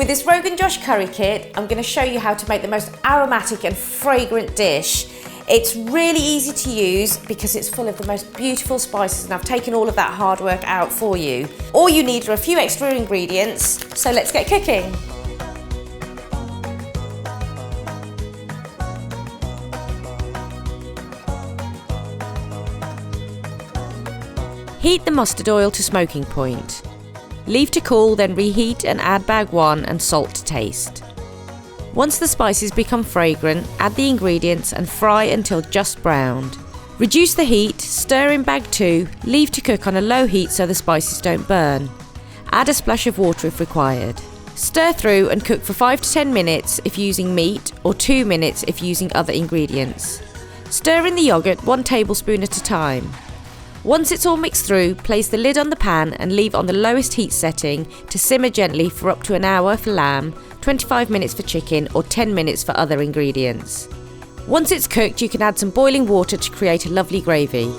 With this Rogan Josh curry kit, I'm going to show you how to make the most aromatic and fragrant dish. It's really easy to use because it's full of the most beautiful spices, and I've taken all of that hard work out for you. All you need are a few extra ingredients, so let's get cooking. Heat the mustard oil to smoking point. Leave to cool, then reheat and add bag 1 and salt to taste. Once the spices become fragrant, add the ingredients and fry until just browned. Reduce the heat, stir in bag 2, leave to cook on a low heat so the spices don't burn. Add a splash of water if required. Stir through and cook for 5 to 10 minutes if using meat, or 2 minutes if using other ingredients. Stir in the yoghurt 1 tablespoon at a time. Once it's all mixed through, place the lid on the pan and leave on the lowest heat setting to simmer gently for up to an hour for lamb, 25 minutes for chicken, or 10 minutes for other ingredients. Once it's cooked, you can add some boiling water to create a lovely gravy.